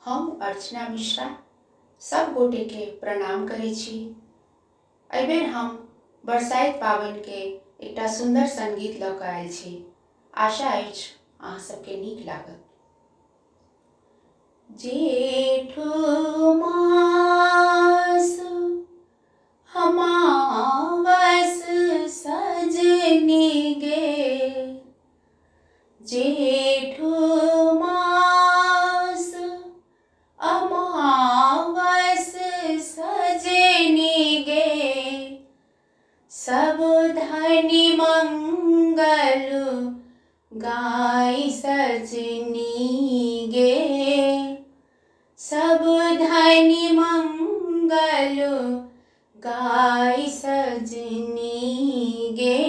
हम अर्चना मिश्रा सब गोटे के प्रणाम करे छी। एबेर हम बरसाइत पावन के एकटा सुंदर संगीत लऽ कऽ आयल छी। आशा अछि अहाँ सबके नीक लागत। जेठ मास अमावस सजनी गे, जेठ मास अमावस सजनी गे, सब धनी मंगल गाय सजनी गे, सब धनी मंगल गाय सजनी गे।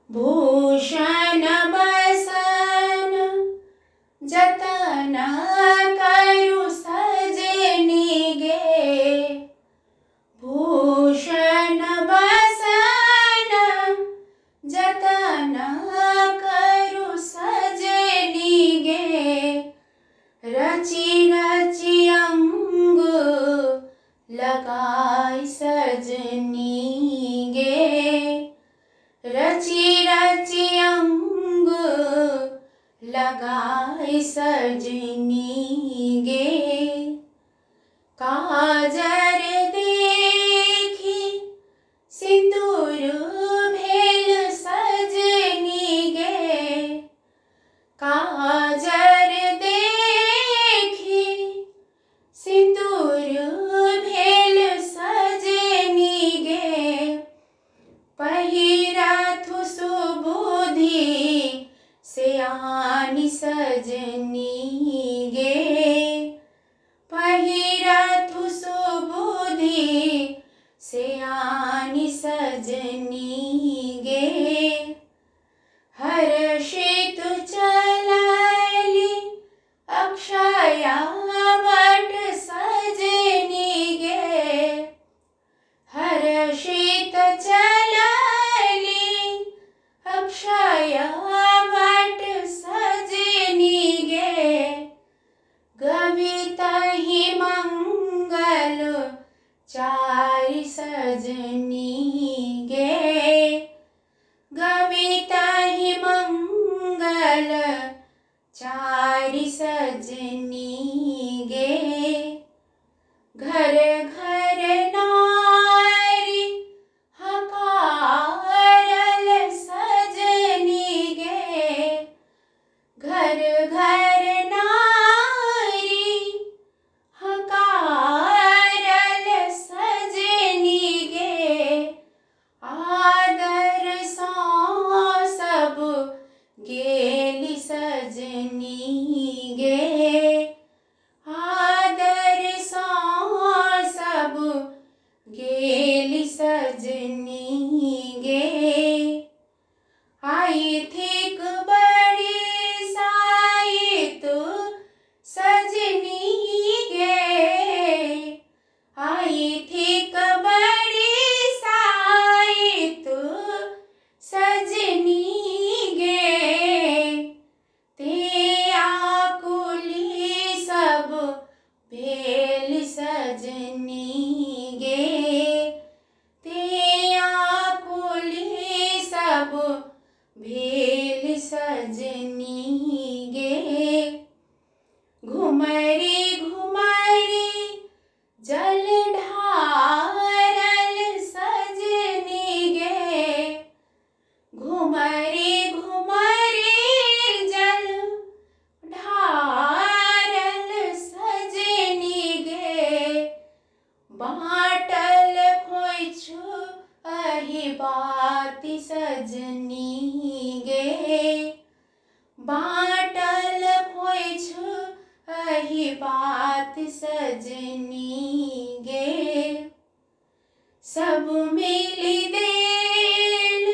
भूषण बसन जतन करु सजनी गे, भूषण बसन जतन करु सजनी गे। रचि रचि अंग लगाई सजनी गे, रचि रचि अंग लगाई सजनी गे। काजर देखी सिंदूर भेल सजनी गे, काजर देखी सिंदूर भेल सजनी गे। पहिरथु सुबुद्धि सियानी सजनी गे, पहिरथु सुबुद्धि सियानी सजनी गे। हर्षित चलली अक्षया वट सजनी गे, हर्षित चलली अक्षया वट सजनी गे। गवितहि मंगल चारि सजनी गे, गवितहि मंगल चारि सजनी गे। घर घर नारी हकारल सजनी गे, घर घर नारी हकारल सजनी गे। आदर सँ सब गेली सजनी गे, आदर सँ सब गेली सजनी गे। आई थिक बड़ी साइत सजनी गे, आई थिक बड़ी साइत सजनी गे। ते आकुली सब भेल सजनी गे, ते आकुली सब भेल सजनी गे। घुमरी घुमरी जल ढारल सजनी गे, घुमरी घुमरी जल ढारल सजनी गे। बाटल खोइछु अहि बाति सजनी गे, बाटल खोइछु अहि बाति सजनी गे। सब मिली देल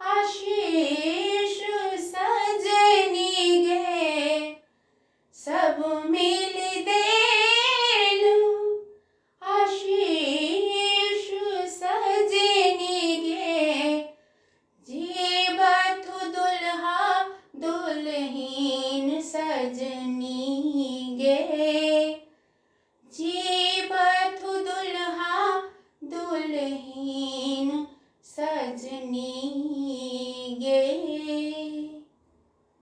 आशीष सजनी गे, सब मिली देल आशीष सजनी गे। जीवथु दुल्हा दुल्हीन सजनी